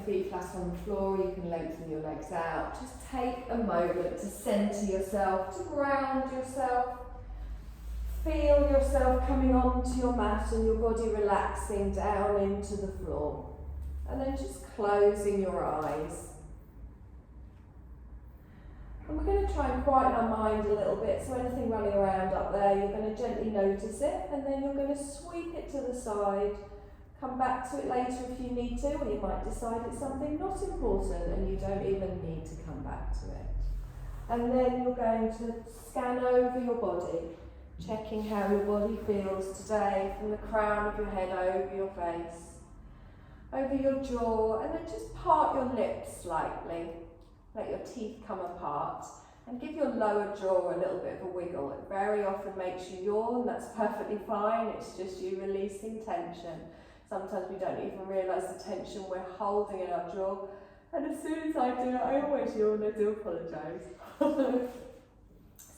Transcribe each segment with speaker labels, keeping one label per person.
Speaker 1: feet flat on the floor, you can lengthen your legs out. Just take a moment to centre yourself, to ground yourself. Feel yourself coming onto your mat and your body relaxing down into the floor. And then just closing your eyes. And we're going to try and quieten our mind a little bit, so anything running around up there, you're going to gently notice it, and then you're going to sweep it to the side. Come back to it later if you need to, or you might decide it's something not important and you don't even need to come back to it. And then you're going to scan over your body, checking how your body feels today, from the crown of your head over your face, over your jaw, and then just part your lips slightly. Let your teeth come apart and give your lower jaw a little bit of a wiggle. It very often makes you yawn, that's perfectly fine, it's just you releasing tension. Sometimes we don't even realise the tension we're holding in our jaw, and as soon as I do it, I always yawn. I do apologise.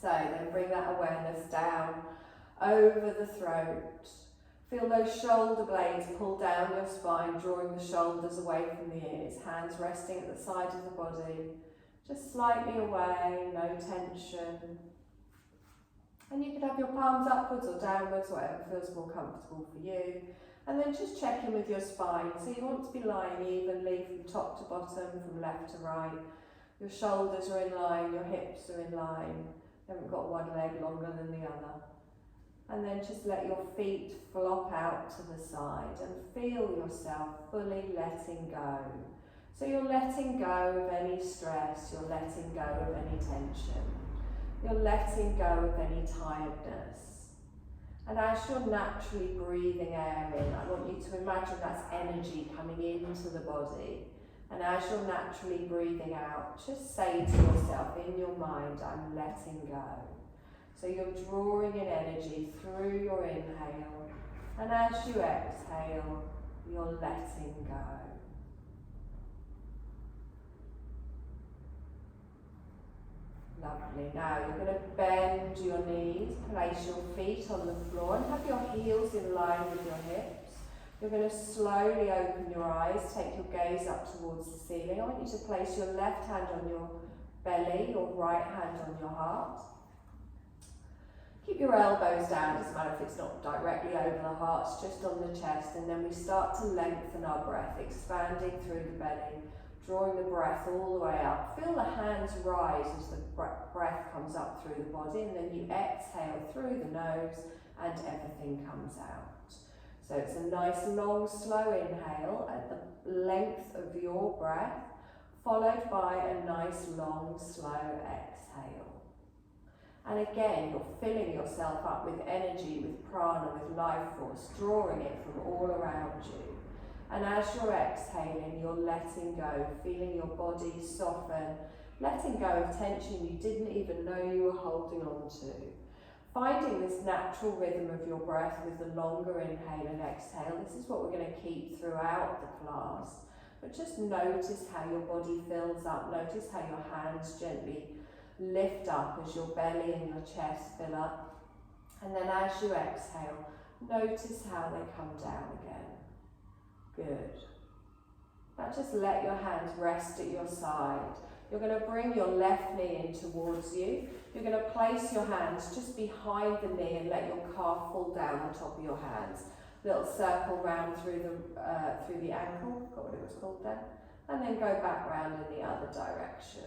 Speaker 1: So then bring that awareness down over the throat. Feel those shoulder blades pull down your spine, drawing the shoulders away from the ears, hands resting at the side of the body, just slightly away, no tension. And you can have your palms upwards or downwards, whatever feels more comfortable for you. And then just check in with your spine. So you want to be lying evenly from top to bottom, from left to right. Your shoulders are in line, your hips are in line. You haven't got one leg longer than the other. And then just let your feet flop out to the side and feel yourself fully letting go. So you're letting go of any stress, you're letting go of any tension, you're letting go of any tiredness. And as you're naturally breathing air in, I want you to imagine that's energy coming into the body. And as you're naturally breathing out, just say to yourself in your mind, I'm letting go. So you're drawing in energy through your inhale, and as you exhale, you're letting go. Lovely. Now you're going to bend your knees, place your feet on the floor and have your heels in line with your hips. You're going to slowly open your eyes, take your gaze up towards the ceiling. I want you to place your left hand on your belly, your right hand on your heart. Keep your elbows down, doesn't matter if it's not directly over the heart, it's just on the chest, and then we start to lengthen our breath, expanding through the belly, drawing the breath all the way up. Feel the hands rise as the breath comes up through the body, and then you exhale through the nose and everything comes out. So it's a nice long slow inhale at the length of your breath, followed by a nice long slow exhale. And again, you're filling yourself up with energy, with prana, with life force, drawing it from all around you. And as you're exhaling, you're letting go, feeling your body soften, letting go of tension you didn't even know you were holding on to. Finding this natural rhythm of your breath with the longer inhale and exhale. This is what we're going to keep throughout the class. But just notice how your body fills up. Notice how your hands gently lift up as your belly and your chest fill up. And then as you exhale, notice how they come down again. Good. Now just let your hands rest at your side. You're going to bring your left knee in towards you. You're going to place your hands just behind the knee and let your calf fall down on top of your hands. Little circle round through the ankle, got what it was called then, and then go back round in the other direction.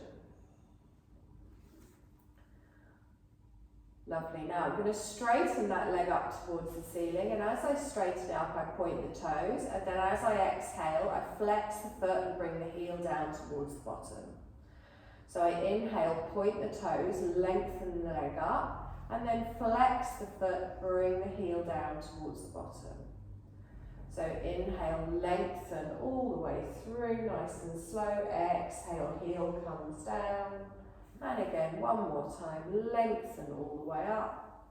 Speaker 1: Lovely. Now I'm going to straighten that leg up towards the ceiling, and as I straighten it up, I point the toes, and then as I exhale, I flex the foot and bring the heel down towards the bottom. So I inhale, point the toes, lengthen the leg up, and then flex the foot, bring the heel down towards the bottom. So inhale, lengthen all the way through, nice and slow. Exhale, heel comes down. And again, one more time, lengthen all the way up,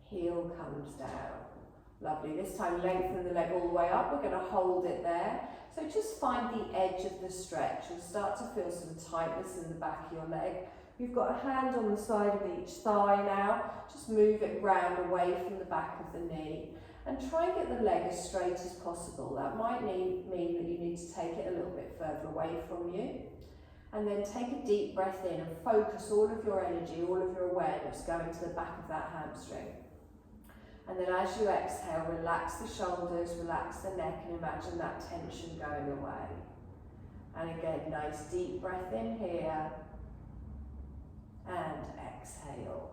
Speaker 1: heel comes down. Lovely, this time lengthen the leg all the way up, we're going to hold it there. So just find the edge of the stretch, you'll start to feel some tightness in the back of your leg. You've got a hand on the side of each thigh now, just move it round away from the back of the knee. And try and get the leg as straight as possible. That might mean that you need to take it a little bit further away from you. And then take a deep breath in and focus all of your energy, all of your awareness going to the back of that hamstring. And then as you exhale, relax the shoulders, relax the neck, and imagine that tension going away. And again, nice deep breath in here. And exhale.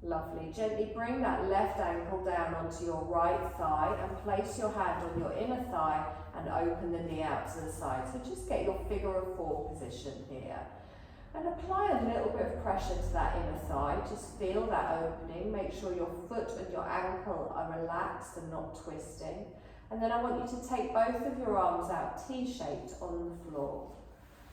Speaker 1: Lovely. Gently bring that left ankle down onto your right thigh and place your hand on your inner thigh and open the knee out to the side. So just get your figure of four position here. And apply a little bit of pressure to that inner thigh. Just feel that opening. Make sure your foot and your ankle are relaxed and not twisting. And then I want you to take both of your arms out T-shaped on the floor.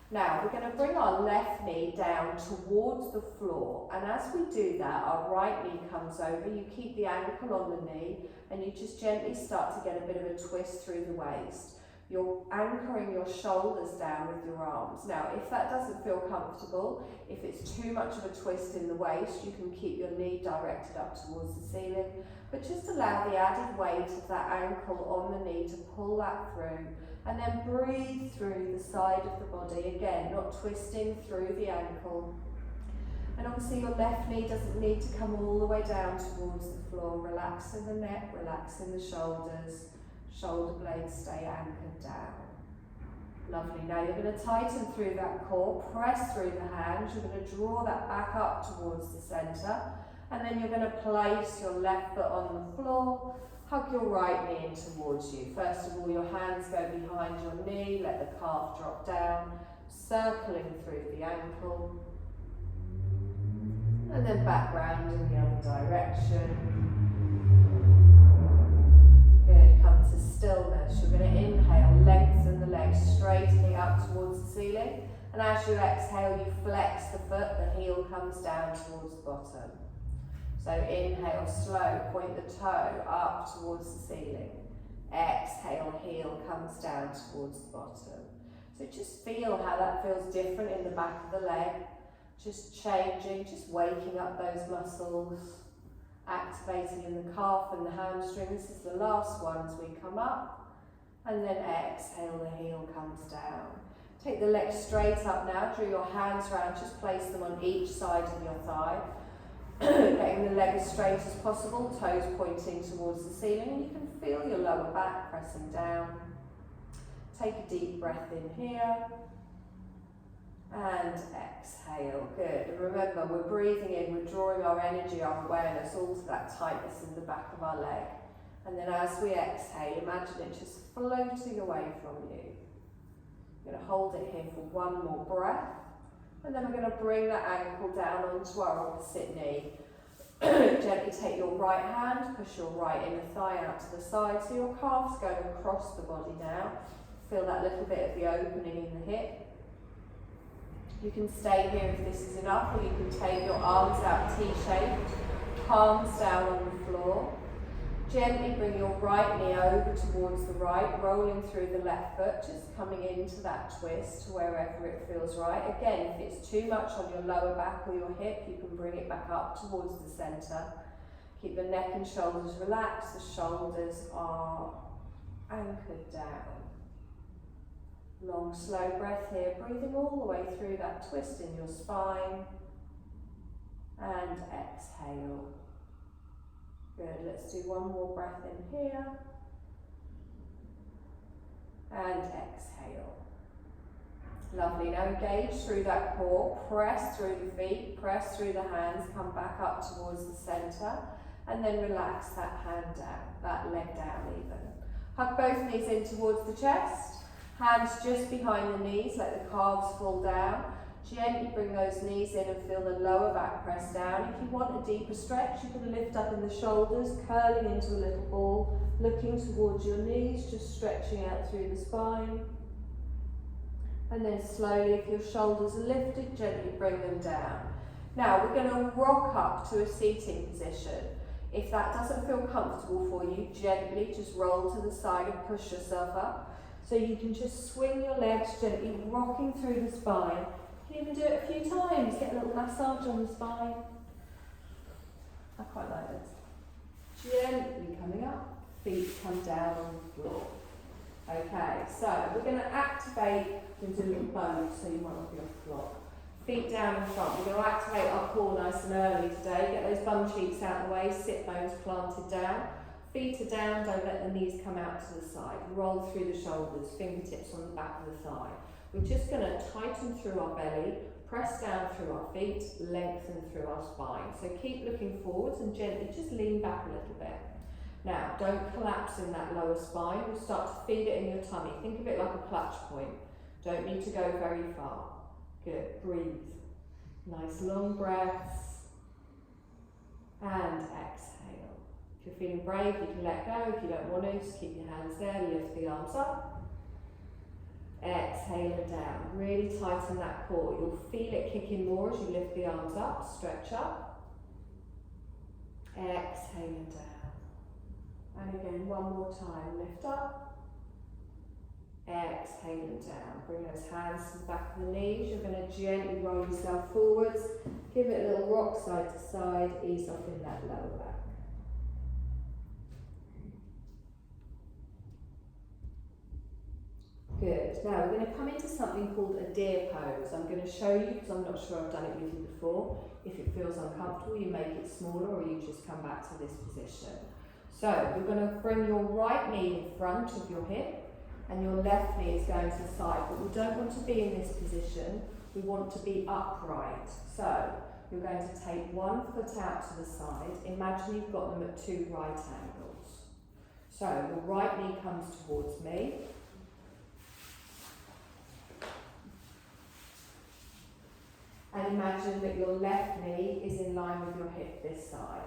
Speaker 1: Now we're going to bring our left knee down towards the floor, and as we do that, our right knee comes over. You keep the ankle on the knee and you just gently start to get a bit of a twist through the waist. You're anchoring your shoulders down with your arms. Now if that doesn't feel comfortable, if it's too much of a twist in the waist, you can keep your knee directed up towards the ceiling, but just allow the added weight of that ankle on the knee to pull that through. And then breathe through the side of the body, again, not twisting through the ankle. And obviously your left knee doesn't need to come all the way down towards the floor. Relaxing the neck, relaxing the shoulders. Shoulder blades stay anchored down. Lovely. Now you're going to tighten through that core, press through the hands. You're going to draw that back up towards the centre. And then you're going to place your left foot on the floor. Hug your right knee in towards you. First of all, your hands go behind your knee, let the calf drop down, circling through the ankle. And then back round in the other direction. Good, come to stillness. You're going to inhale, lengthen the legs, straightening up towards the ceiling. And as you exhale, you flex the foot, the heel comes down towards the bottom. So inhale, slow, point the toe up towards the ceiling. Exhale, heel comes down towards the bottom. So just feel how that feels different in the back of the leg. Just changing, just waking up those muscles, activating in the calf and the hamstring. This is the last one as we come up. And then exhale, the heel comes down. Take the legs straight up now, draw your hands around, just place them on each side of your thigh. Getting the leg as straight as possible, toes pointing towards the ceiling, and you can feel your lower back pressing down. Take a deep breath in here and exhale. Good. And remember, we're breathing in, we're drawing our energy, our awareness all to that tightness in the back of our leg. And then as we exhale, imagine it just floating away from you. You're going to hold it here for one more breath. And then we're going to bring that ankle down onto our opposite knee. Gently take your right hand, push your right inner thigh out to the side, so your calf's going across the body now. Feel that little bit of the opening in the hip. You can stay here if this is enough, or you can take your arms out T-shaped, palms down on the floor. Gently bring your right knee over towards the right, rolling through the left foot, just coming into that twist to wherever it feels right. Again, if it's too much on your lower back or your hip, you can bring it back up towards the centre. Keep the neck and shoulders relaxed, the shoulders are anchored down. Long, slow breath here, breathing all the way through that twist in your spine. And exhale. Good, let's do one more breath in here. And exhale. Lovely, now engage through that core, press through the feet, press through the hands, come back up towards the centre, and then relax that hand down, that leg down even. Hug both knees in towards the chest, hands just behind the knees, let the calves fall down. Gently bring those knees in and feel the lower back press down. If you want a deeper stretch, you can lift up in the shoulders, curling into a little ball, looking towards your knees, just stretching out through the spine. And then slowly, if your shoulders are lifted, gently bring them down. Now we're going to rock up to a seating position. If that doesn't feel comfortable for you, gently just roll to the side and push yourself up. So you can just swing your legs gently, rocking through the spine. You can even do it a few times, get a little massage on the spine. I quite like this. Gently coming up. feet come down on the floor. Okay, so we're going to activate, we're going to do a little bow so you might not be off the floor. Feet down in front. We're going to activate our core nice and early today. Get those bum cheeks out of the way, sit bones planted down. Feet are down, don't let the knees come out to the side. Roll through the shoulders, fingertips on the back of the thigh. We're just going to tighten through our belly, press down through our feet, lengthen through our spine. So keep looking forwards and gently just lean back a little bit. Now, don't collapse in that lower spine. We'll start to feed it in your tummy. Think of it like a clutch point. Don't need to go very far. Good. Breathe. Nice long breaths. And exhale. If you're feeling brave, you can let go. If you don't want to, just keep your hands there. Lift the arms up. Exhale and down. Really tighten that core. You'll feel it kicking more as you lift the arms up. Stretch up. Exhale and down. And again, one more time. Lift up. Exhale and down. Bring those hands to the back of the knees. You're going to gently roll yourself forwards. Give it a little rock side to side. Ease off in that lower back. Good. Now we're going to come into something called a deer pose. I'm going to show you because I'm not sure I've done it with you before. If it feels uncomfortable, you make it smaller or you just come back to this position. So you're going to bring your right knee in front of your hip and your left knee is going to the side, but we don't want to be in this position, we want to be upright. So you're going to take one foot out to the side, imagine you've got them at 2 right angles. So your right knee comes towards me, and imagine that your left knee is in line with your hip this side.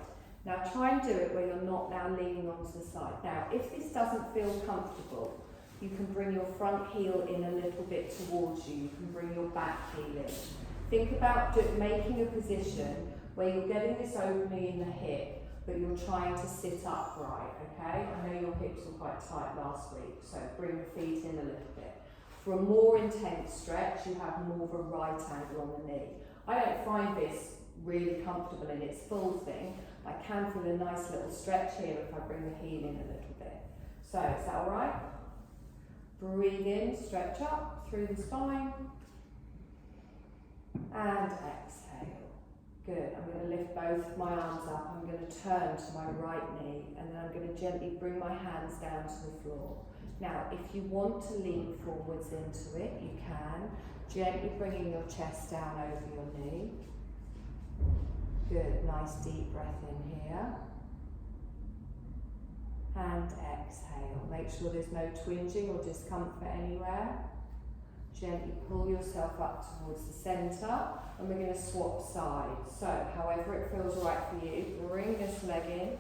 Speaker 1: Now try and do it where you're not now leaning onto the side. Now if this doesn't feel comfortable, you can bring your front heel in a little bit towards you. You can bring your back heel in. Think about making a position where you're getting this opening in the hip, but you're trying to sit upright, okay? I know your hips were quite tight last week, so bring the feet in a little bit. For a more intense stretch, you have more of a right angle on the knee. I don't find this really comfortable in its full thing. I can feel a nice little stretch here if I bring the heel in a little bit. So, is that all right? Breathe in, stretch up through the spine. And exhale. Good. I'm going to lift both of my arms up. I'm going to turn to my right knee and then I'm going to gently bring my hands down to the floor. Now, if you want to lean forwards into it, you can. Gently bringing your chest down over your knee. Good, nice deep breath in here. And exhale. Make sure there's no twinging or discomfort anywhere. Gently pull yourself up towards the centre and we're going to swap sides. So, however it feels right for you, bring this leg in.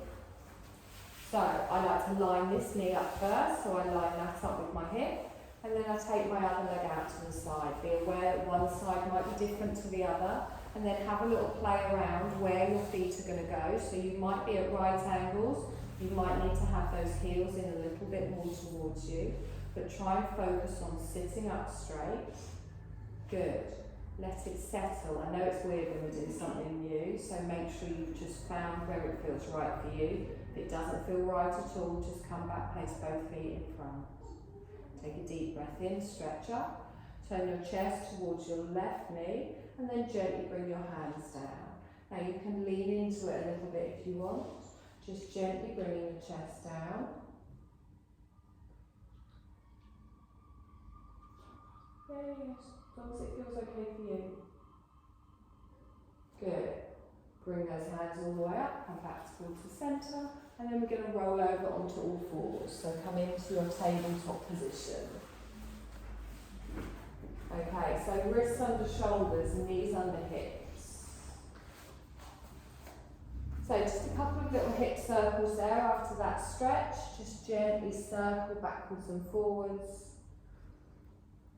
Speaker 1: So, I like to line this knee up first, so I line that up with my hip. And then I take my other leg out to the side. Be aware that one side might be different to the other. And then have a little play around where your feet are going to go. So you might be at right angles. You might need to have those heels in a little bit more towards you. But try and focus on sitting up straight. Good. Let it settle. I know it's weird when we're doing something new. So make sure you've just found where it feels right for you. If it doesn't feel right at all, just come back, place both feet in front. Take a deep breath in, stretch up, turn your chest towards your left knee, and then gently bring your hands down. Now you can lean into it a little bit if you want, just gently bringing the chest down. Yes, as long as it feels okay for you. Good. Bring those hands all the way up, come back towards the centre, and then we're going to roll over onto all fours. So come into your tabletop position. Okay, so wrists under shoulders, knees under hips. So just a couple of little hip circles there after that stretch. Just gently circle backwards and forwards.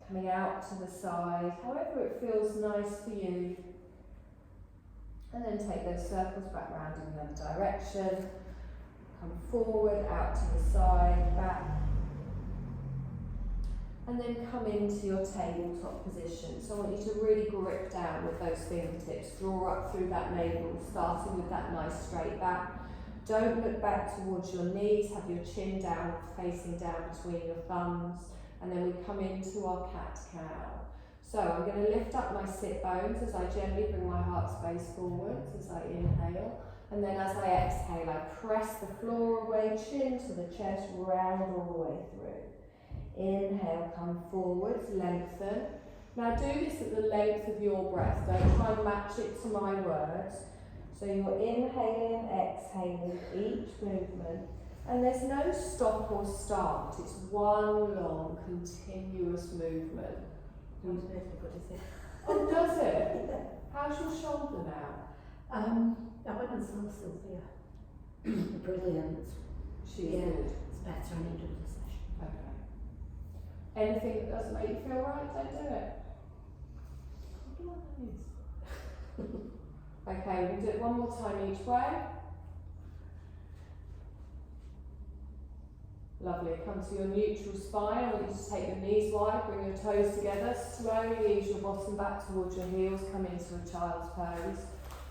Speaker 1: Coming out to the side, however it feels nice for you. And then take those circles back round in the other direction. Come forward, out to the side, back. And then come into your tabletop position. So I want you to really grip down with those fingertips. Draw up through that navel, starting with that nice straight back. Don't look back towards your knees, have your chin down, facing down between your thumbs, and then we come into our cat-cow. So I'm going to lift up my sit bones as I gently bring my heart space forwards as I inhale, and then as I exhale, I press the floor away, chin to the chest, round all the way through. Inhale, come forwards, lengthen. Now do this at the length of your breath, don't try and match it to my words. So you're inhaling, exhaling each movement, and there's no stop or start, it's one long, continuous movement. Oh, does it? How's your shoulder now?
Speaker 2: I went and saw Sylvia. Brilliant.
Speaker 1: She's good.
Speaker 2: It's better, I need to do the session.
Speaker 1: Okay. Anything that doesn't make you feel right, don't do it. What do I use? Okay, we'll do it one more time each way. Lovely, come to your neutral spine. I want you to take your knees wide, bring your toes together, slowly ease your bottom back towards your heels, come into a child's pose.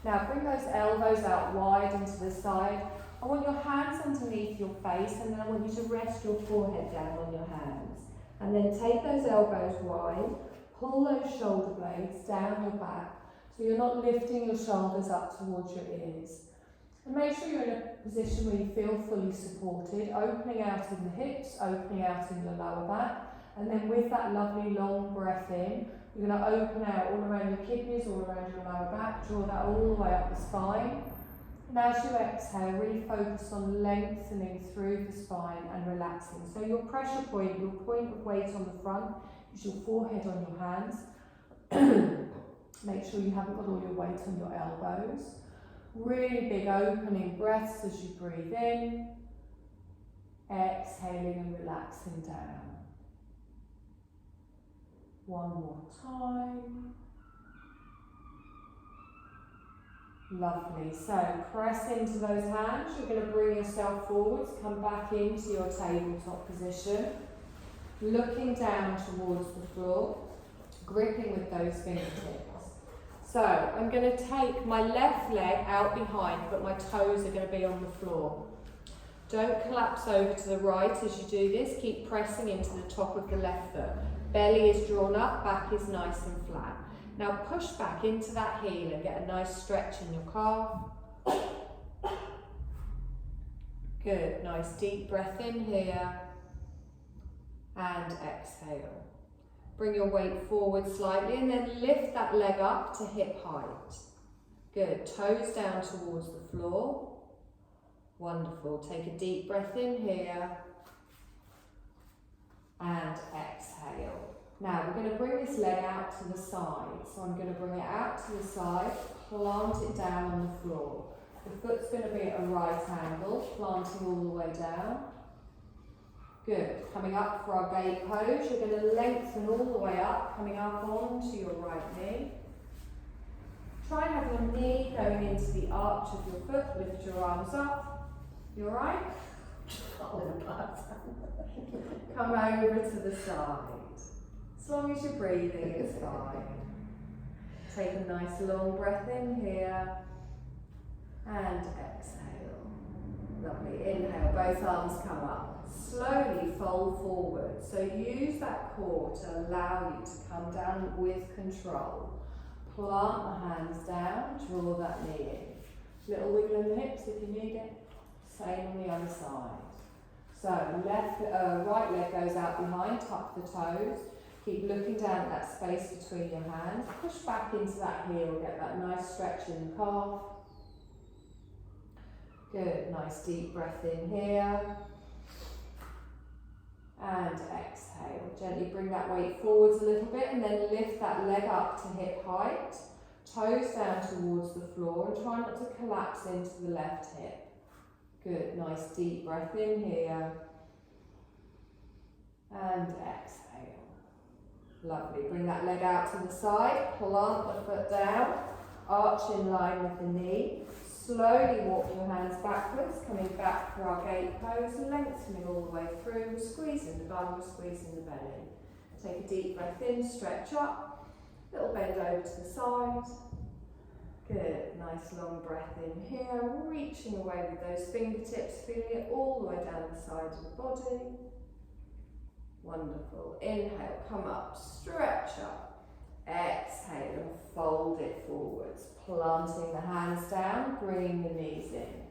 Speaker 1: Now bring those elbows out wide into the side. I want your hands underneath your face, and then I want you to rest your forehead down on your hands. And then take those elbows wide, pull those shoulder blades down your back, so you're not lifting your shoulders up towards your ears. And make sure you're in a position where you feel fully supported, opening out in the hips, opening out in your lower back, and then with that lovely long breath in, you're going to open out all around your kidneys, all around your lower back, draw that all the way up the spine. And as you exhale, really focus on lengthening through the spine and relaxing. So your pressure point, your point of weight on the front is your forehead on your hands. Make sure you haven't got all your weight on your elbows. Really big opening breaths as you breathe in, exhaling and relaxing down. One more time. Lovely. So press into those hands. You're going to bring yourself forwards, come back into your tabletop position, looking down towards the floor, gripping with those fingertips. So I'm going to take my left leg out behind, but my toes are going to be on the floor. Don't collapse over to the right as you do this. Keep pressing into the top of the left foot. Belly is drawn up, back is nice and flat. Now push back into that heel and get a nice stretch in your calf. Good, nice deep breath in here and exhale. Bring your weight forward slightly and then lift that leg up to hip height. Good, toes down towards the floor. Wonderful, take a deep breath in here and exhale. Now we're going to bring this leg out to the side. So I'm going to bring it out to the side, plant it down on the floor. The foot's going to be at a right angle, planting all the way down. Good. Coming up for our gate pose, you're going to lengthen all the way up, coming up onto your right knee. Try and have your knee going into the arch of your foot, lift your arms up. You alright? Come over to the side. As long as you're breathing, it's fine. Take a nice long breath in here and exhale. Lovely. Inhale, both arms come up. Slowly fold forward. So use that core to allow you to come down with control. Plant the hands down, draw that knee in. Little wiggle in the hips if you need it. Same on the other side. So right leg goes out behind, tuck the toes. Keep looking down at that space between your hands. Push back into that heel, get that nice stretch in the calf. Good, nice deep breath in here. And exhale. Gently bring that weight forwards a little bit and then lift that leg up to hip height. Toes down towards the floor and try not to collapse into the left hip. Good, nice deep breath in here. And exhale. Lovely. Bring that leg out to the side, plant the foot down, arch in line with the knee. Slowly walk your hands backwards, coming back for our gate pose, lengthening all the way through, squeezing the bum, squeezing the belly. Take a deep breath in, stretch up, little bend over to the side. Good, nice long breath in here, reaching away with those fingertips, feeling it all the way down the side of the body. Wonderful. Inhale, come up, stretch up. Exhale and fold it forwards, planting the hands down, bringing the knees in.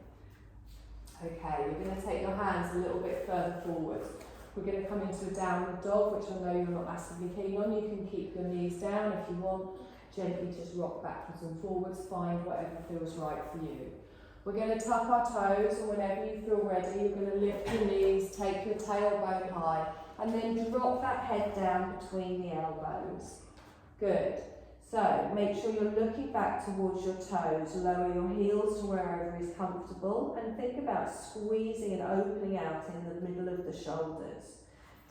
Speaker 1: Okay, you're going to take your hands a little bit further forwards. We're going to come into a downward dog, which I know you're not massively keen on. You can keep your knees down if you want. Gently just rock backwards and forwards, find whatever feels right for you. We're going to tuck our toes, and whenever you feel ready, you're going to lift your knees, take your tailbone high, and then drop that head down between the elbows. Good. So make sure you're looking back towards your toes, lower your heels to wherever is comfortable, and think about squeezing and opening out in the middle of the shoulders.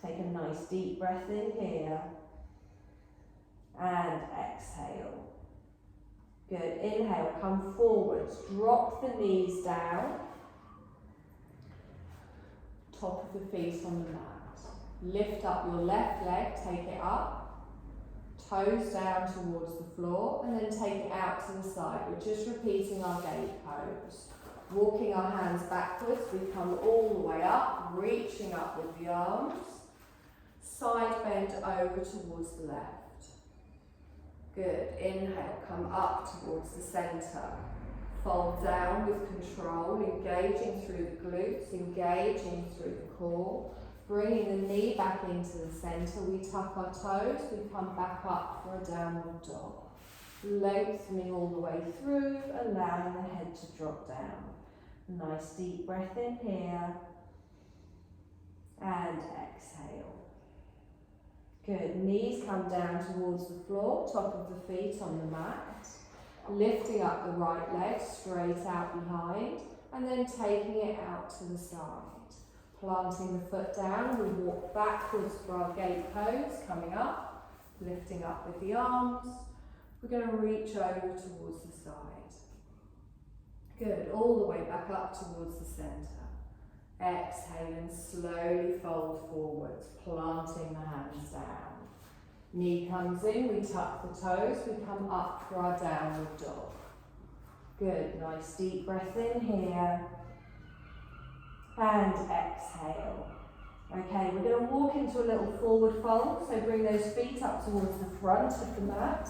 Speaker 1: Take a nice deep breath in here, and exhale. Good. Inhale, come forwards, drop the knees down, top of the feet on the mat. Lift up your left leg, take it up. Toes down towards the floor, and then take it out to the side. We're just repeating our gate pose. Walking our hands backwards, we come all the way up, reaching up with the arms. Side bend over towards the left. Good. Inhale, come up towards the centre. Fold down with control, engaging through the glutes, engaging through the core. Bringing the knee back into the centre, we tuck our toes, we come back up for a downward dog. Lengthening all the way through, allowing the head to drop down. Nice deep breath in here, and exhale. Good, knees come down towards the floor, top of the feet on the mat. Lifting up the right leg straight out behind, and then taking it out to the side. Planting the foot down, we walk backwards for our gate pose, coming up, lifting up with the arms. We're going to reach over towards the side. Good, all the way back up towards the centre. Exhale and slowly fold forwards, planting the hands down. Knee comes in, we tuck the toes, we come up for our downward dog. Good, nice deep breath in here. And exhale. Okay, we're going to walk into a little forward fold, so bring those feet up towards the front of the mat.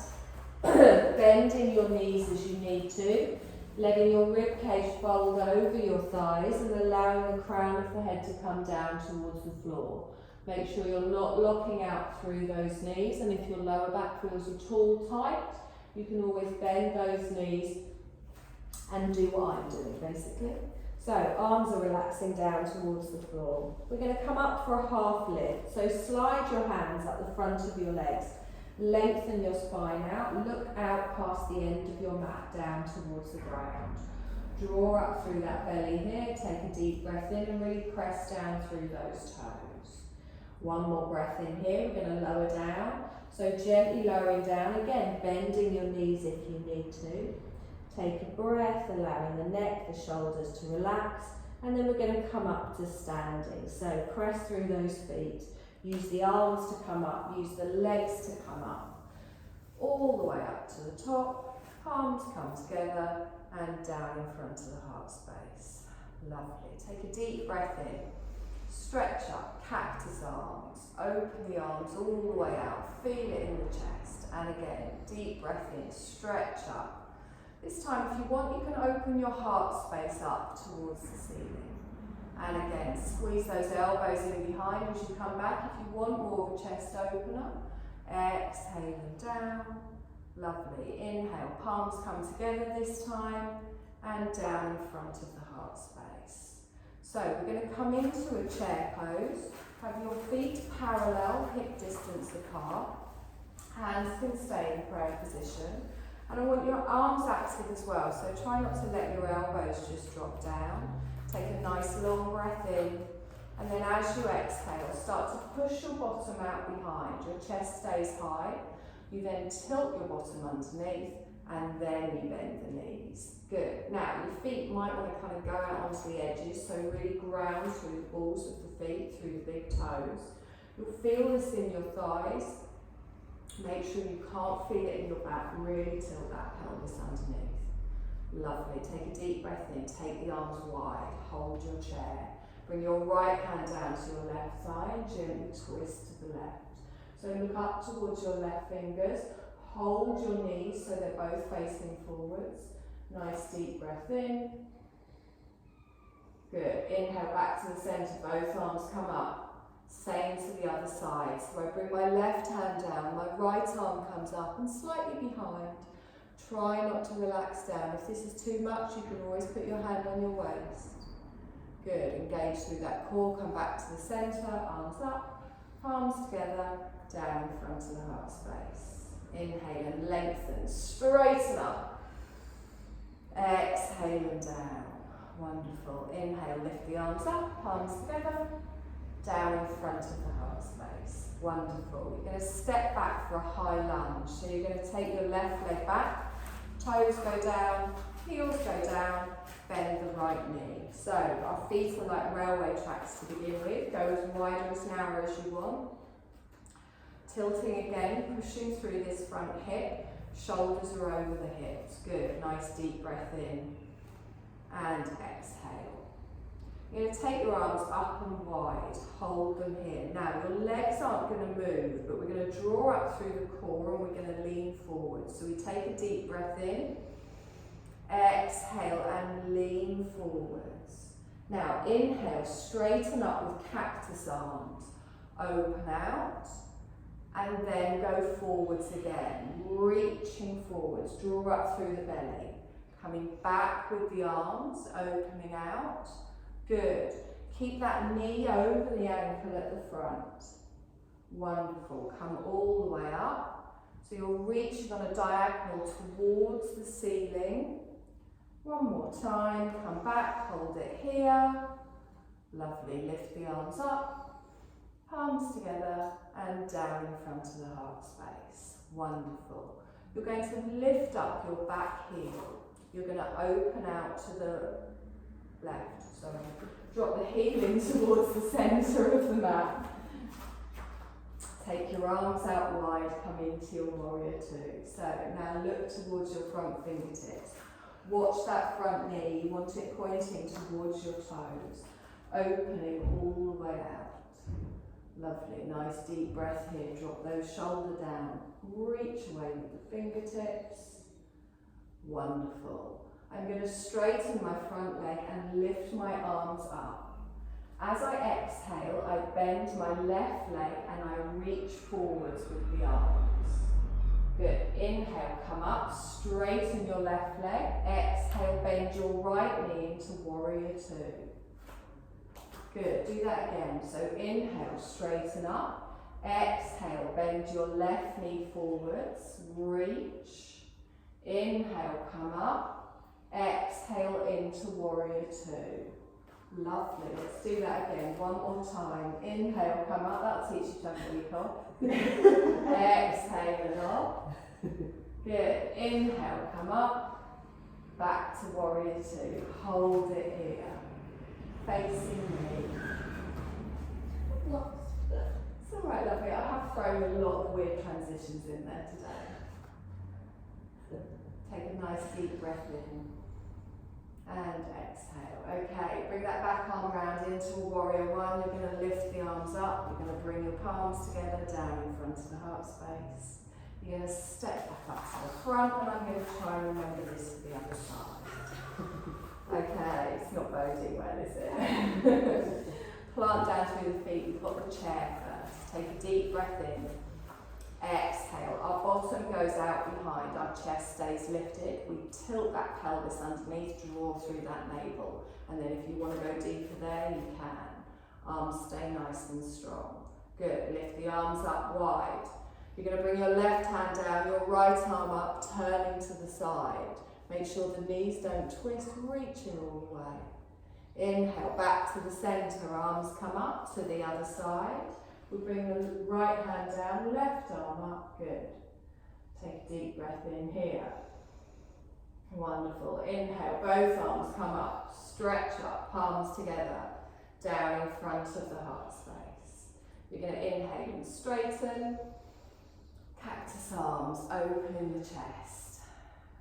Speaker 1: Bending your knees as you need to, letting your rib cage fold over your thighs and allowing the crown of the head to come down towards the floor. Make sure you're not locking out through those knees, and if your lower back feels at all tight, you can always bend those knees and do what I'm doing basically. So arms are relaxing down towards the floor. We're going to come up for a half lift. So slide your hands up the front of your legs. Lengthen your spine out. Look out past the end of your mat down towards the ground. Draw up through that belly here. Take a deep breath in and really press down through those toes. One more breath in here. We're going to lower down. So gently lowering down. Again, bending your knees if you need to. Take a breath, allowing the neck, the shoulders to relax, and then we're going to come up to standing. So press through those feet, use the arms to come up, use the legs to come up, all the way up to the top, palms come together and down in front of the heart space. Lovely. Take a deep breath in, stretch up, cactus arms, open the arms all the way out, feel it in the chest, and again, deep breath in, stretch up. This time, if you want, you can open your heart space up towards the ceiling. And again, squeeze those elbows in behind as you come back. If you want more of a chest opener, exhaling down. Lovely. Inhale, palms come together this time, and down in front of the heart space. So we're going to come into a chair pose. Have your feet parallel, hip distance apart. Hands can stay in prayer position. And I want your arms active as well, so try not to let your elbows just drop down. Take a nice long breath in, and then as you exhale, start to push your bottom out behind. Your chest stays high. You then tilt your bottom underneath, and then you bend the knees. Good. Now, your feet might want to kind of go out onto the edges, so really ground through the balls of the feet, through the big toes. You'll feel this in your thighs. Make sure you can't feel it in your back, really tilt that pelvis underneath. Lovely. Take a deep breath in, take the arms wide, hold your chair. Bring your right hand down to your left side, gently twist to the left. So look up towards your left fingers, hold your knees so they're both facing forwards. Nice deep breath in. Good. Inhale back to the centre, both arms come up. Same to the other side. So I bring my left hand down, my right arm comes up and slightly behind. Try not to relax down. If this is too much, you can always put your hand on your waist. Good. Engage through that core, come back to the centre, arms up, palms together, down in front of the heart space. Inhale and lengthen, straighten up. Exhale and down. Wonderful. Inhale, lift the arms up, palms together, down in front of the heart space. Wonderful. You're going to step back for a high lunge. So you're going to take your left leg back, toes go down, heels go down, bend the right knee. So our feet are like railway tracks to begin with. Go as wide or as narrow as you want. Tilting again, pushing through this front hip. Shoulders are over the hips. Good. Nice deep breath in. And exhale. You're going to take your arms up and wide, hold them here. Now your legs aren't going to move, but we're going to draw up through the core and we're going to lean forward. So we take a deep breath in, exhale and lean forwards. Now inhale, straighten up with cactus arms, open out and then go forwards again, reaching forwards, draw up through the belly. Coming back with the arms, opening out. Good. Keep that knee over the ankle at the front. Wonderful. Come all the way up. So you're reaching on a diagonal towards the ceiling. One more time. Come back, hold it here. Lovely. Lift the arms up, palms together and down in front of the heart space. Wonderful. You're going to lift up your back heel. You're going to open out to the left, sorry. Drop the heel in towards the centre of the mat. Take your arms out wide, come into your warrior two. So now look towards your front fingertips. Watch that front knee, you want it pointing towards your toes. Opening all the way out. Lovely, nice deep breath here. Drop those shoulders down. Reach away with the fingertips. Wonderful. I'm going to straighten my front leg and lift my arms up. As I exhale, I bend my left leg and I reach forwards with the arms. Good. Inhale, come up, straighten your left leg. Exhale, bend your right knee into warrior two. Good. Do that again. So inhale, straighten up. Exhale, bend your left knee forwards. Reach. Inhale, come up. Exhale into warrior two. Lovely. Let's do that again. One more time. Inhale, come up. That'll teach you to have a week off. Exhale and up. Good. Inhale, come up. Back to warrior two. Hold it here. Facing me. It's alright, lovely. I have thrown a lot of weird transitions in there today. Take a nice deep breath in and exhale. Okay, bring that back arm round into a warrior one. You're going to lift the arms up. You're going to bring your palms together down in front of the heart space. You're going to step back up to the front and I'm going to try and remember this for the other side. Okay, it's not boding well, is it? Plant down through the feet. We've got the chair first. Take a deep breath in. Exhale, our bottom goes out behind, our chest stays lifted. We tilt that pelvis underneath, draw through that navel. And then if you want to go deeper there, you can. Arms stay nice and strong. Good, lift the arms up wide. You're going to bring your left hand down, your right arm up, turning to the side. Make sure the knees don't twist, reaching all the way. Inhale, back to the centre, arms come up to the other side. We bring the right hand down, left arm up, good. Take a deep breath in here. Wonderful. Inhale, both arms come up, stretch up, palms together, down in front of the heart space. You're going to inhale and straighten, cactus arms, open in the chest.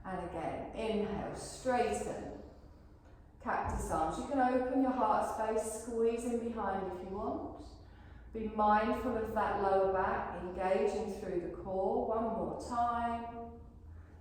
Speaker 1: And again, inhale, straighten. Cactus arms. You can open your heart space, squeeze in behind if you want. Be mindful of that lower back, engaging through the core. One more time.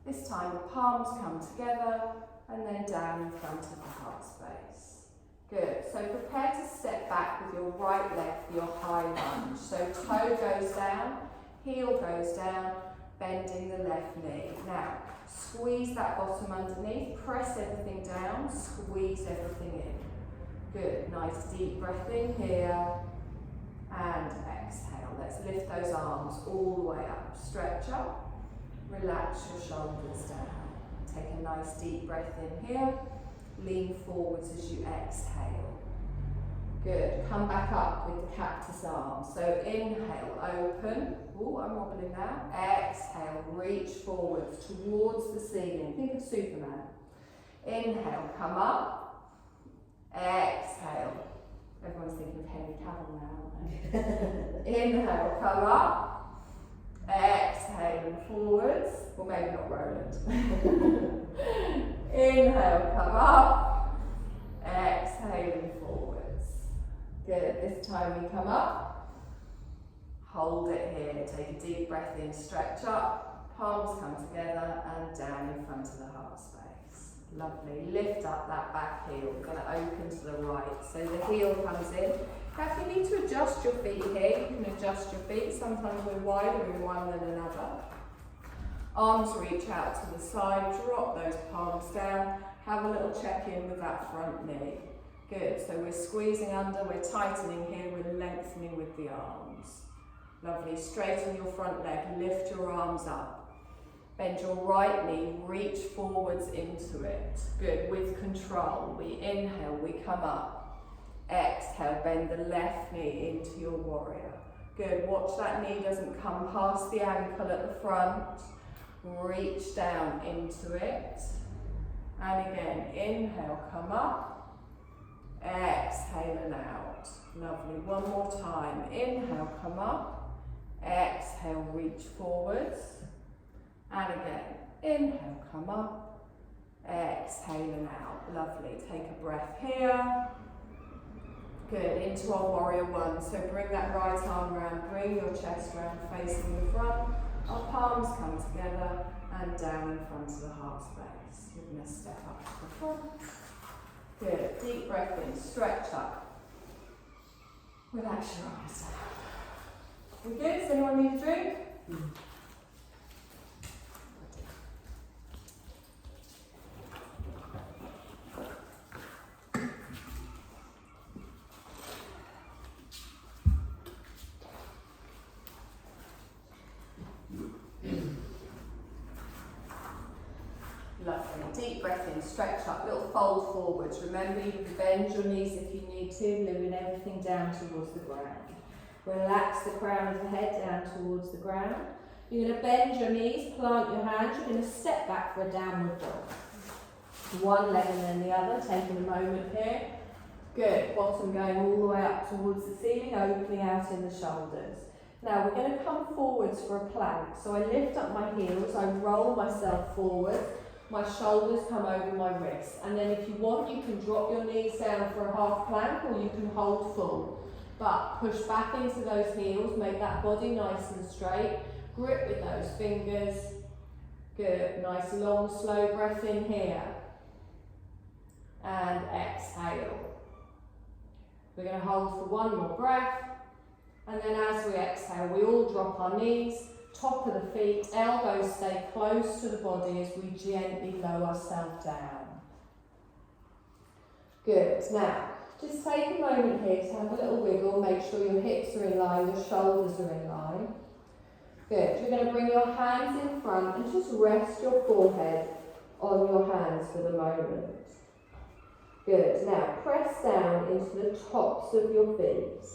Speaker 1: This time the palms come together and then down in front of the heart space. Good. So prepare to step back with your right leg for your high lunge. So toe goes down, heel goes down, bending the left knee. Now, squeeze that bottom underneath, press everything down, squeeze everything in. Good. Nice deep breath in here. And exhale. Let's lift those arms all the way up. Stretch up. Relax your shoulders down. Take a nice deep breath in here. Lean forwards as you exhale. Good. Come back up with the cactus arms. So inhale, open. Oh, I'm wobbling now. Exhale, reach forwards towards the ceiling. Think of Superman. Inhale, come up. Exhale. Everyone's thinking of Henry Cavill now, aren't they? Inhale, come up. Exhale, forwards. Well, maybe not Roland. Inhale, come up. Exhaling forwards. Good. This time we come up. Hold it here. Take a deep breath in, stretch up. Palms come together and down in front of the heart space. Lovely. Lift up that back heel. We're going to open to the right. So the heel comes in. Now if you need to adjust your feet here, you can adjust your feet. Sometimes we're wider in one than another. Arms reach out to the side. Drop those palms down. Have a little check-in with that front knee. Good. So we're squeezing under. We're tightening here. We're lengthening with the arms. Lovely. Straighten your front leg. Lift your arms up. Bend your right knee, reach forwards into it. Good, with control. We inhale, we come up. Exhale, bend the left knee into your warrior. Good, watch that knee doesn't come past the ankle at the front. Reach down into it. And again, inhale, come up. Exhale and out. Lovely, one more time. Inhale, come up. Exhale, reach forwards. And again, inhale, come up, exhale and out. Lovely, take a breath here. Good, into our warrior one. So bring that right arm round, bring your chest round, facing the front. Our palms come together and down in front of the heart space. You're going to step up to the front. Good, deep breath in, stretch up. Relax your arms down. We good? Does anyone need a drink? Lovely. Deep breath in, stretch up, little fold forwards. Remember, you can bend your knees if you need to, moving everything down towards the ground. Relax the crown of the head down towards the ground. You're going to bend your knees, plant your hands. You're going to step back for a downward dog. One leg and then the other, taking a moment here. Good. Bottom going all the way up towards the ceiling, opening out in the shoulders. Now we're going to come forwards for a plank. So I lift up my heels, I roll myself forward. My shoulders come over my wrists, and then if you want you can drop your knees down for a half plank or you can hold full, but push back into those heels, make that body nice and straight, grip with those fingers. Good, nice long slow breath in here and exhale. We're going to hold for one more breath, and then as we exhale we all drop our knees. Top of the feet, elbows stay close to the body as we gently lower ourselves down. Good. Now, just take a moment here to have a little wiggle. Make sure your hips are in line, your shoulders are in line. Good. You're going to bring your hands in front and just rest your forehead on your hands for the moment. Good. Now, press down into the tops of your feet.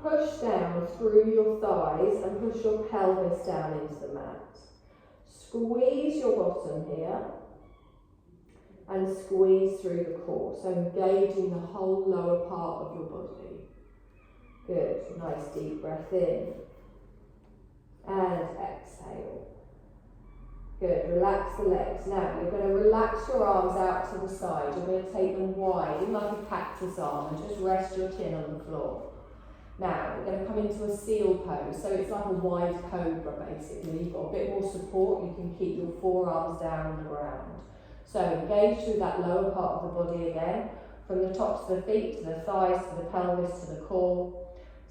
Speaker 1: Push down through your thighs and push your pelvis down into the mat. Squeeze your bottom here and squeeze through the core. So engaging the whole lower part of your body. Good. Nice deep breath in and exhale. Good, relax the legs. Now you're going to relax your arms out to the side. You're going to take them wide, in like a cactus arm, and just rest your chin on the floor. Now we're going to come into a seal pose, so it's like a wide cobra basically. You've got a bit more support, you can keep your forearms down on the ground. So engage through that lower part of the body again, from the tops of the feet to the thighs, to the pelvis, to the core.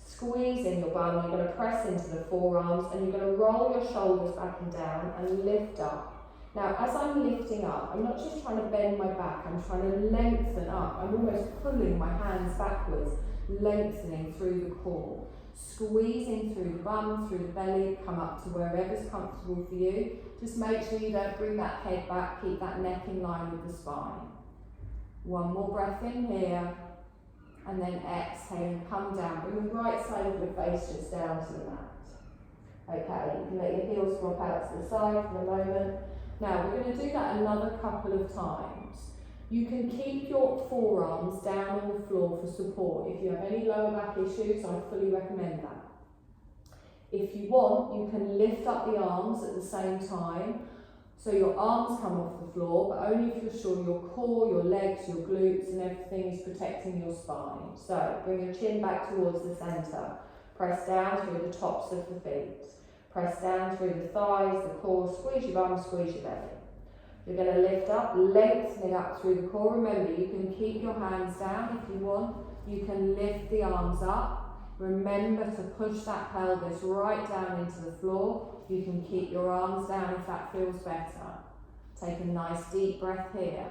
Speaker 1: Squeeze in your bum, you're going to press into the forearms and you're going to roll your shoulders back and down and lift up. Now as I'm lifting up, I'm not just trying to bend my back, I'm trying to lengthen up. I'm almost pulling my hands backwards, lengthening through the core. Squeezing through the bum, through the belly, come up to wherever's comfortable for you. Just make sure you don't bring that head back, keep that neck in line with the spine. One more breath in here. And then exhale and come down. Bring the right side of your face just down to the mat. Okay, you can let your heels drop out to the side for a moment. Now we're going to do that another couple of times. You can keep your forearms down on the floor for support. If you have any lower back issues, I fully recommend that. If you want, you can lift up the arms at the same time. So your arms come off the floor, but only if you're sure your core, your legs, your glutes and everything is protecting your spine. So bring your chin back towards the centre. Press down through the tops of the feet. Press down through the thighs, the core, squeeze your bum, squeeze your belly. You're going to lift up, lengthening up through the core. Remember, you can keep your hands down if you want. You can lift the arms up. Remember to push that pelvis right down into the floor. You can keep your arms down if that feels better. Take a nice deep breath here.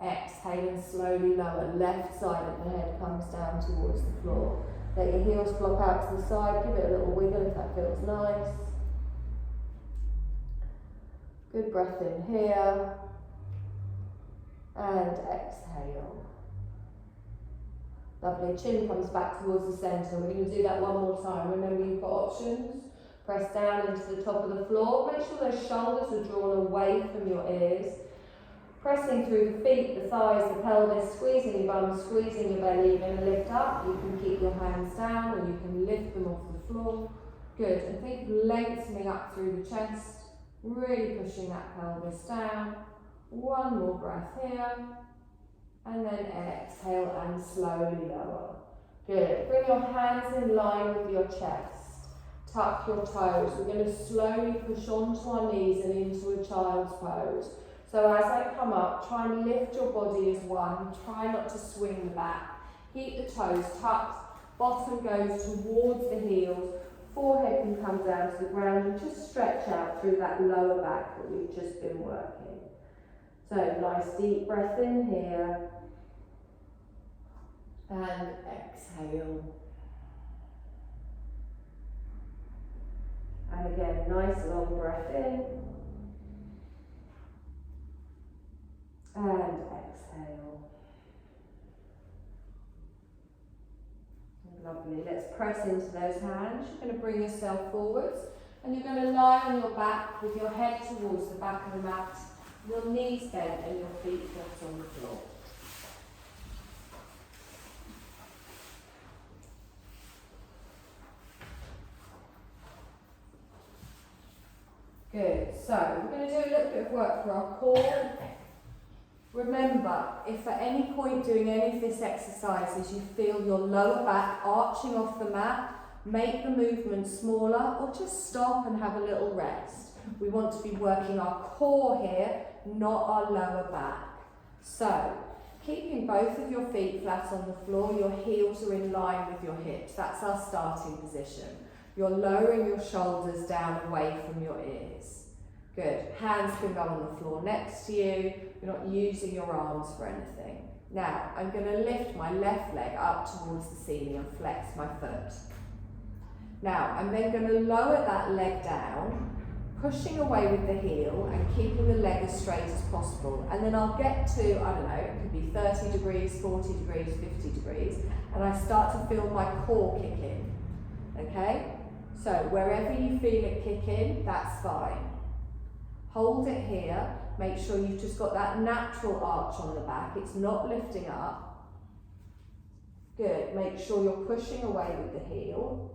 Speaker 1: Exhale and slowly lower. Left side of the head comes down towards the floor. Let your heels flop out to the side. Give it a little wiggle if that feels nice. Good breath in here. And exhale. Lovely. Chin comes back towards the centre. We're going to do that one more time. Remember, you've got options. Press down into the top of the floor. Make sure those shoulders are drawn away from your ears. Pressing through the feet, the thighs, the pelvis, squeezing your bum, squeezing your belly. You're going to lift up. You can keep your hands down or you can lift them off the floor. Good. And think of lengthening up through the chest. Really pushing that pelvis down. One more breath here. And then exhale and slowly lower. Good. Bring your hands in line with your chest. Tuck your toes. We're going to slowly push onto our knees and into a child's pose. So as I come up, try and lift your body as one. Try not to swing the back. Keep the toes tucked. Bottom goes towards the heels. Forehead can come down to the ground and just stretch out through that lower back that we've just been working. So nice deep breath in here. And exhale. And again, nice long breath in. And exhale. Lovely. Let's press into those hands. You're going to bring yourself forwards and you're going to lie on your back with your head towards the back of the mat, your knees bent and your feet flat on the floor. Good. So we're going to do a little bit of work for our core. Remember, if at any point doing any of this exercises you feel your lower back arching off the mat, make the movement smaller or just stop and have a little rest. We want to be working our core here, not our lower back. So, keeping both of your feet flat on the floor, your heels are in line with your hips. That's our starting position. You're lowering your shoulders down away from your ears. Good. Hands can go on the floor next to you. You're not using your arms for anything. Now, I'm going to lift my left leg up towards the ceiling and flex my foot. Now, I'm then going to lower that leg down, pushing away with the heel and keeping the leg as straight as possible. And then I'll get to, I don't know, it could be 30 degrees, 40 degrees, 50 degrees, and I start to feel my core kick in. Okay? So, wherever you feel it kick in, that's fine. Hold it here. Make sure you've just got that natural arch on the back. It's not lifting up. Good. Make sure you're pushing away with the heel.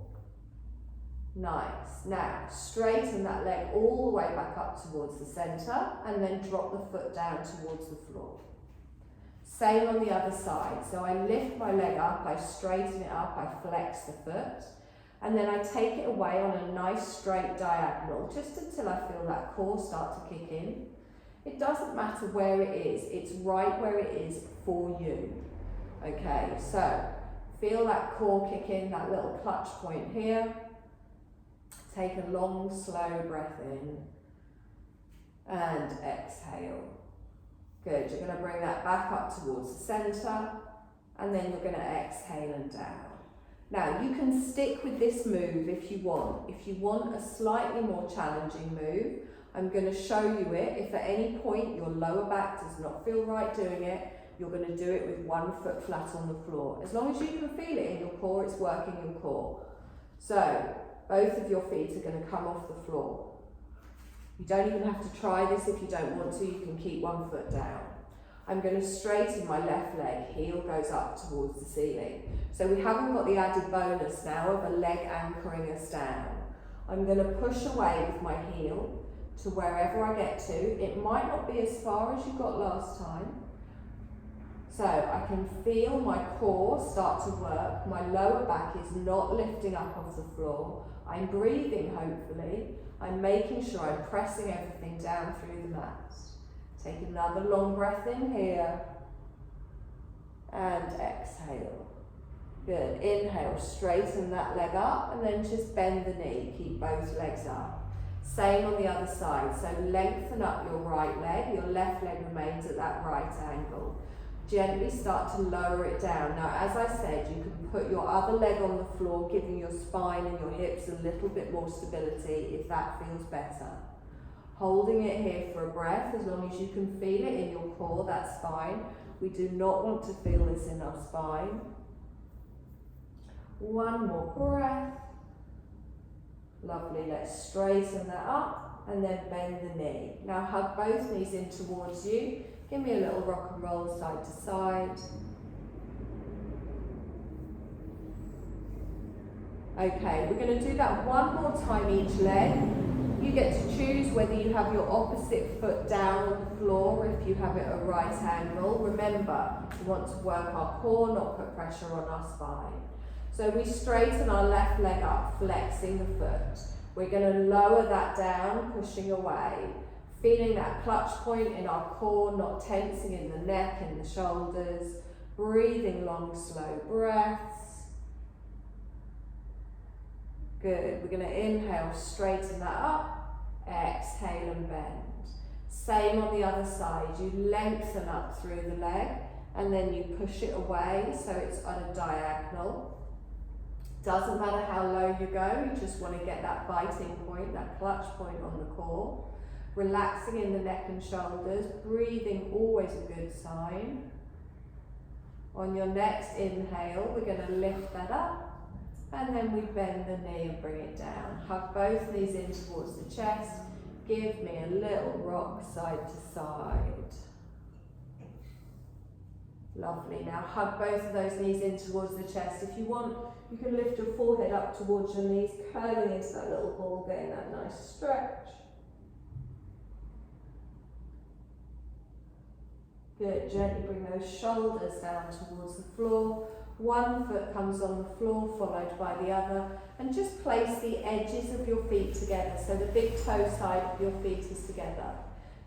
Speaker 1: Nice. Now, straighten that leg all the way back up towards the centre and then drop the foot down towards the floor. Same on the other side. So I lift my leg up, I straighten it up, I flex the foot, and then I take it away on a nice straight diagonal, just until I feel that core start to kick in. It doesn't matter where it is, it's right where it is for you. Okay, so feel that core kick in, that little clutch point here. Take a long, slow breath in and exhale. Good, you're going to bring that back up towards the centre and then you're going to exhale and down. Now you can stick with this move if you want. If you want a slightly more challenging move, I'm going to show you it. If at any point your lower back does not feel right doing it, you're going to do it with one foot flat on the floor. As long as you can feel it in your core, it's working your core. So both of your feet are going to come off the floor. You don't even have to try this if you don't want to, you can keep one foot down. I'm going to straighten my left leg, heel goes up towards the ceiling. So we haven't got the added bonus now of a leg anchoring us down. I'm going to push away with my heel to wherever I get to. It might not be as far as you got last time. So I can feel my core start to work. My lower back is not lifting up off the floor. I'm breathing, hopefully. I'm making sure I'm pressing everything down through the mat. Take another long breath in here. And exhale. Good. Inhale, straighten that leg up and then just bend the knee. Keep both legs up. Same on the other side. So lengthen up your right leg. Your left leg remains at that right angle. Gently start to lower it down. Now, as I said, you can put your other leg on the floor, giving your spine and your hips a little bit more stability if that feels better. Holding it here for a breath, as long as you can feel it in your core, that's fine. We do not want to feel this in our spine. One more breath. Lovely, let's straighten that up and then bend the knee. Now hug both knees in towards you. Give me a little rock and roll side to side. Okay, we're going to do that one more time each leg. You get to choose whether you have your opposite foot down on the floor or if you have it at a right angle. Remember, we want to work our core, not put pressure on our spine. So we straighten our left leg up, flexing the foot. We're going to lower that down, pushing away. Feeling that clutch point in our core, not tensing in the neck and the shoulders. Breathing long, slow breaths. Good. We're going to inhale, straighten that up. Exhale and bend. Same on the other side. You lengthen up through the leg and then you push it away so it's on a diagonal. Doesn't matter how low you go, you just want to get that biting point, that clutch point on the core. Relaxing in the neck and shoulders, breathing always a good sign. On your next inhale, we're going to lift that up and then we bend the knee and bring it down. Hug both knees in towards the chest. Give me a little rock side to side. Lovely. Now hug both of those knees in towards the chest. If you want, you can lift your forehead up towards your knees, curling into that little ball, getting that nice stretch. Good, gently bring those shoulders down towards the floor. One foot comes on the floor, followed by the other. And just place the edges of your feet together, so the big toe side of your feet is together.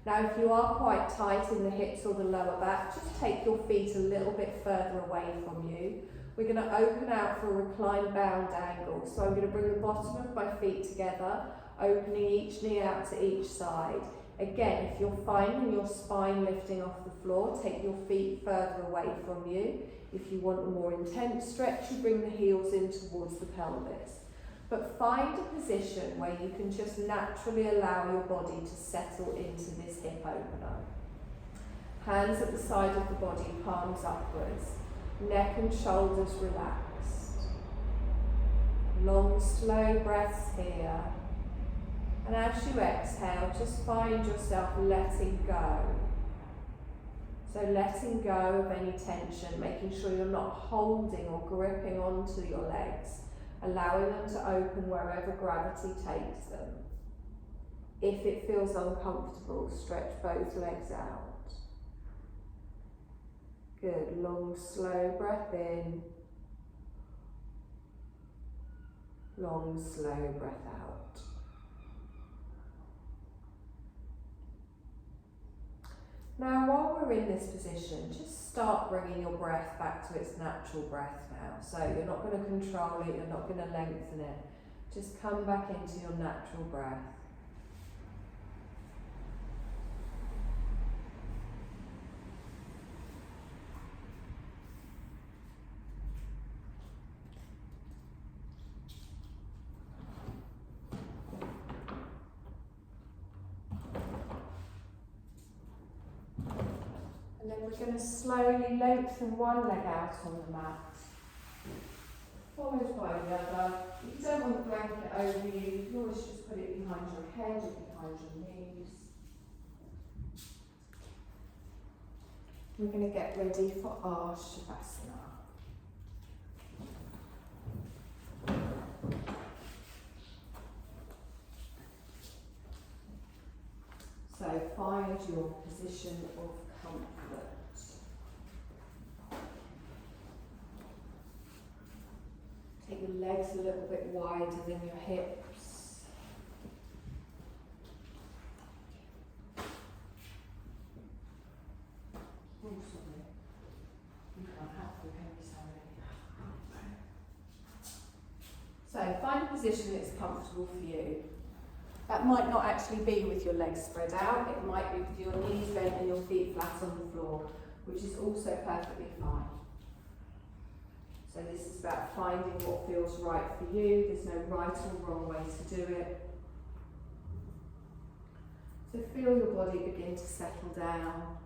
Speaker 1: Now, if you are quite tight in the hips or the lower back, just take your feet a little bit further away from you. We're going to open out for a reclined bound angle. So I'm going to bring the bottom of my feet together, opening each knee out to each side. Again, if you're finding your spine lifting off the floor, take your feet further away from you. If you want a more intense stretch, you bring the heels in towards the pelvis. But find a position where you can just naturally allow your body to settle into this hip opener. Hands at the side of the body, palms upwards. Neck and shoulders relaxed. Long, slow breaths here. And as you exhale, just find yourself letting go. So letting go of any tension, making sure you're not holding or gripping onto your legs. allowing them to open wherever gravity takes them. If it feels uncomfortable, stretch both legs out. Good, long, slow breath in. Long, slow breath out. Now, while we're in this position, just start bringing your breath back to its natural breath now. So you're not going to control it, you're not going to lengthen it. Just come back into your natural breath. And then we're going to slowly lengthen one leg out on the mat, followed by the other. If you don't want the blanket over you, you can always just put it behind your head or behind your knees. We're going to get ready for our Shavasana. So find your position of comfort. Take your legs a little bit wider than your hips. Oh, sorry. You can't help it, can you, sorry? So find a position that's comfortable for you. That might not actually be with your legs spread out, it might be with your knees bent and your feet flat on the floor, which is also perfectly fine. So this is about finding what feels right for you. There's no right or wrong way to do it. So feel your body begin to settle down.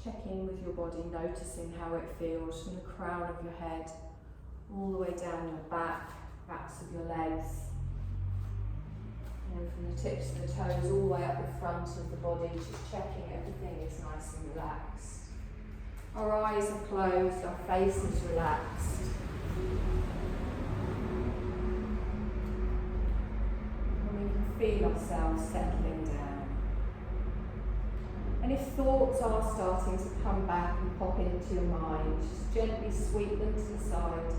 Speaker 1: Check in with your body, noticing how it feels from the crown of your head all the way down your back, backs of your legs, and from the tips of the toes all the way up the front of the body, just checking everything is nice and relaxed. Our eyes are closed, our face is relaxed. And we can feel ourselves settling down. And if thoughts are starting to come back and pop into your mind, just gently sweep them to the side.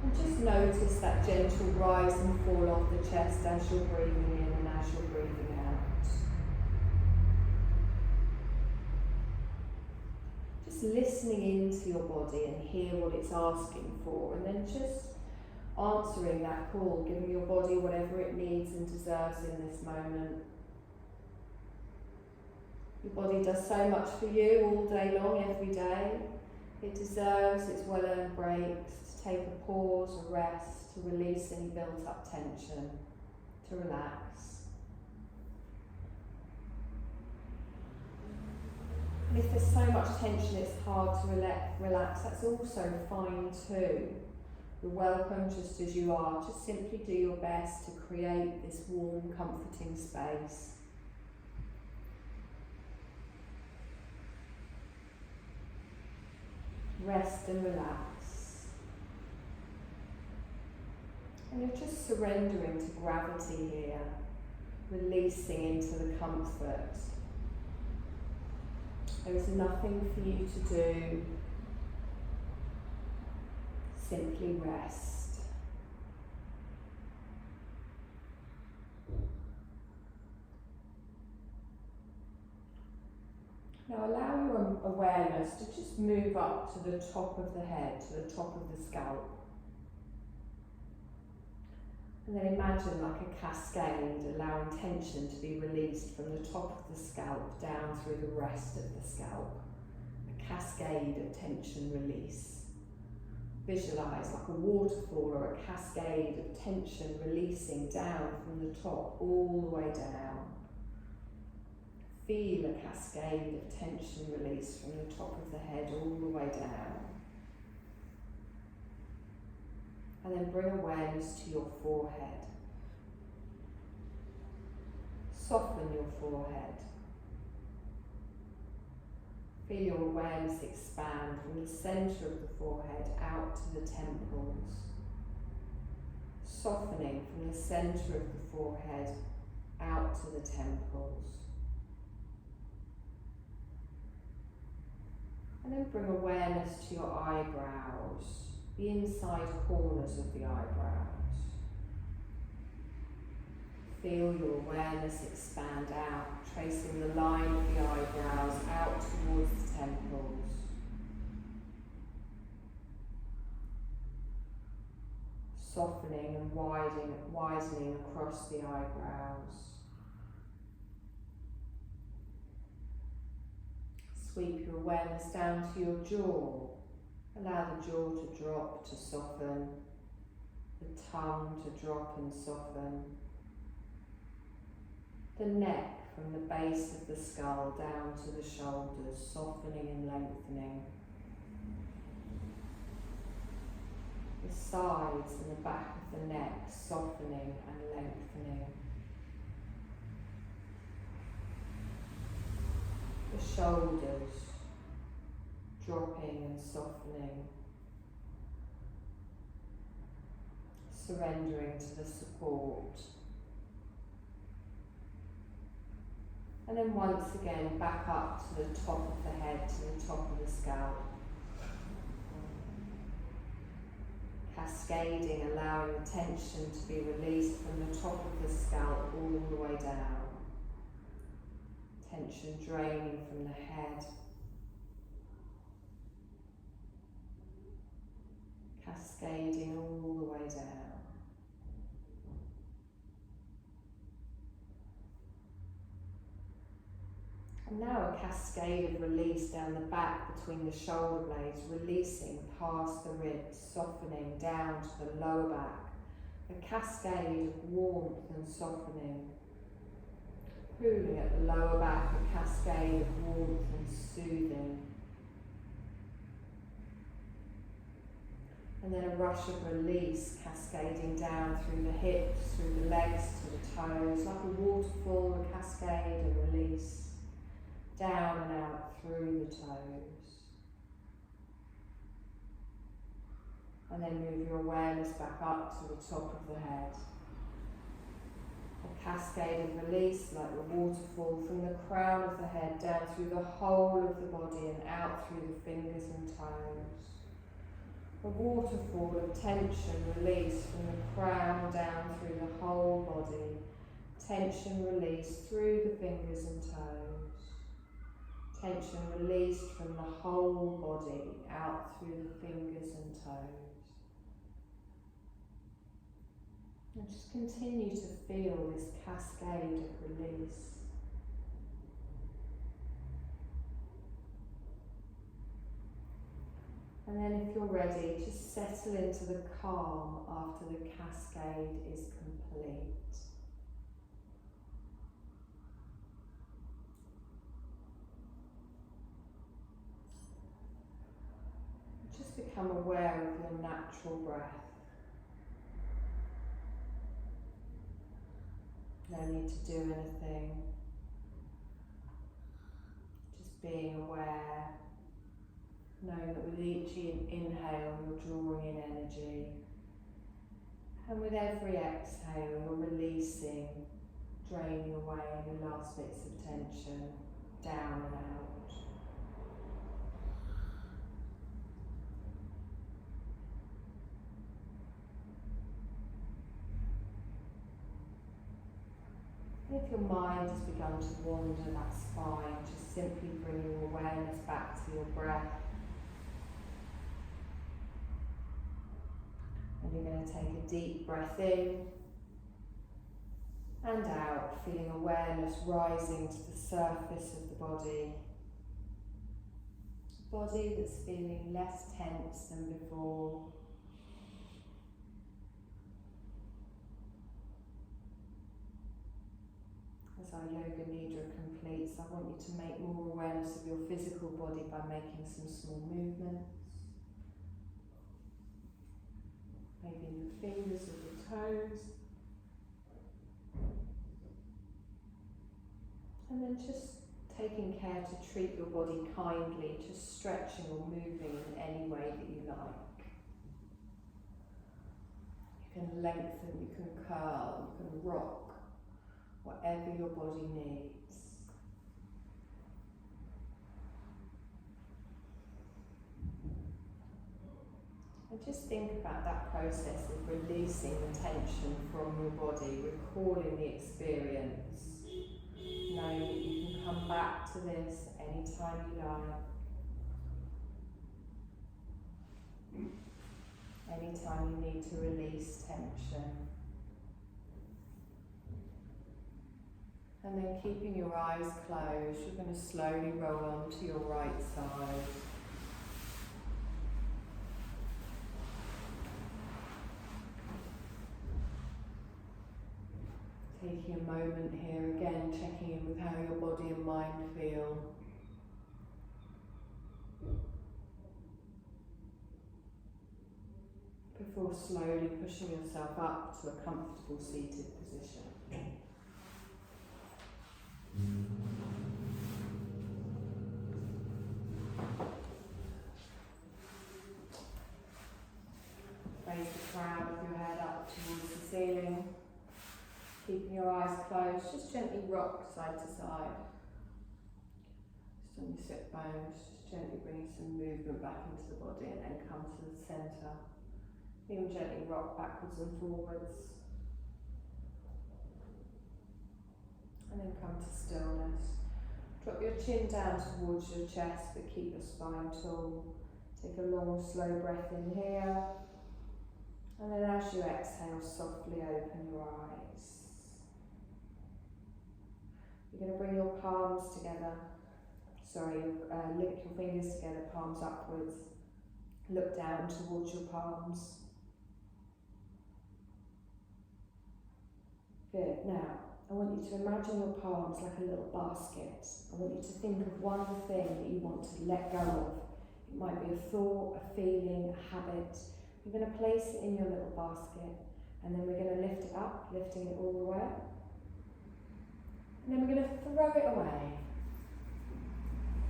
Speaker 1: And just notice that gentle rise and fall of the chest as you're breathing in and as you're breathing out. Just listening into your body and hear what it's asking for, and then just answering that call, giving your body whatever it needs and deserves in this moment. Your body does so much for you all day long, every day. It deserves its well-earned breaks, to take a pause, a rest, to release any built-up tension, to relax. And if there's so much tension it's hard to relax, that's also fine too. You're welcome just as you are. Just simply do your best to create this warm, comforting space. Rest and relax. And you're just surrendering to gravity here, releasing into the comfort. There is nothing for you to do. Simply rest. Now allow your awareness to just move up to the top of the head, to the top of the scalp. And then imagine like a cascade, allowing tension to be released from the top of the scalp down through the rest of the scalp. A cascade of tension release. Visualize like a waterfall or a cascade of tension releasing down from the top all the way down. Feel a cascade of tension release from the top of the head all the way down. And then bring awareness to your forehead. Soften your forehead. Feel your awareness expand from the centre of the forehead out to the temples, softening from the centre of the forehead out to the temples. And then bring awareness to your eyebrows, the inside corners of the eyebrows. Feel your awareness expand out, tracing the line of the eyebrows out towards the temples. Softening and widening across the eyebrows. Sweep your awareness down to your jaw. Allow the jaw to drop, to soften. The tongue to drop and soften. The neck from the base of the skull down to the shoulders, softening and lengthening. The sides and the back of the neck, softening and lengthening. The shoulders, dropping and softening. Surrendering to the support. And then once again, back up to the top of the head, to the top of the scalp. Cascading, allowing the tension to be released from the top of the scalp all the way down. Tension draining from the head. Cascading all the way down. And now a cascade of release down the back between the shoulder blades, releasing past the ribs, softening down to the lower back. A cascade of warmth and softening. Cooling at the lower back, a cascade of warmth and soothing. And then a rush of release cascading down through the hips, through the legs to the toes, like a waterfall, a cascade of release. Down and out through the toes. And then move your awareness back up to the top of the head. A cascade of release like a waterfall from the crown of the head down through the whole of the body and out through the fingers and toes. A waterfall of tension release from the crown down through the whole body. Tension release through the fingers and toes. Tension released from the whole body out through the fingers and toes. And just continue to feel this cascade of release. And then if you're ready, just settle into the calm after the cascade is complete. Just become aware of your natural breath. No need to do anything. Just being aware, knowing that with each inhale you're drawing in energy. And with every exhale you're releasing, draining away the last bits of tension, down and out. If your mind has begun to wander, that's fine. Just simply bring your awareness back to your breath. And you're going to take a deep breath in and out, feeling awareness rising to the surface of the body. A body that's feeling less tense than before. As our yoga nidra completes, I want you to make more awareness of your physical body by making some small movements. Maybe in the fingers or the toes. And then just taking care to treat your body kindly, just stretching or moving in any way that you like. You can lengthen, you can curl, you can rock, whatever your body needs. And just think about that process of releasing the tension from your body, recalling the experience, knowing that you can come back to this anytime you like. Anytime you need to release tension. And then keeping your eyes closed, you're going to slowly roll on to your right side. Taking a moment here again, checking in with how your body and mind feel. Before slowly pushing yourself up to a comfortable seated position. Raise the crown of your head up towards the ceiling. Keeping your eyes closed, just gently rock side to side. Just on your sit bones, just gently bring some movement back into the body and then come to the centre. Even gently rock backwards and forwards. And then come to stillness. Drop your chin down towards your chest, but keep your spine tall. Take a long, slow breath in here. And then as you exhale, softly open your eyes. You're going to bring your palms together. Link your fingers together, palms upwards. Look down towards your palms. Good. Now, I want you to imagine your palms like a little basket. I want you to think of one thing that you want to let go of. It might be a thought, a feeling, a habit. You're going to place it in your little basket, and then we're going to lift it up, lifting it all the way up. And then we're going to throw it away.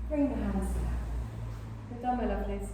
Speaker 1: Bring the hands down. We're done, my lovelies.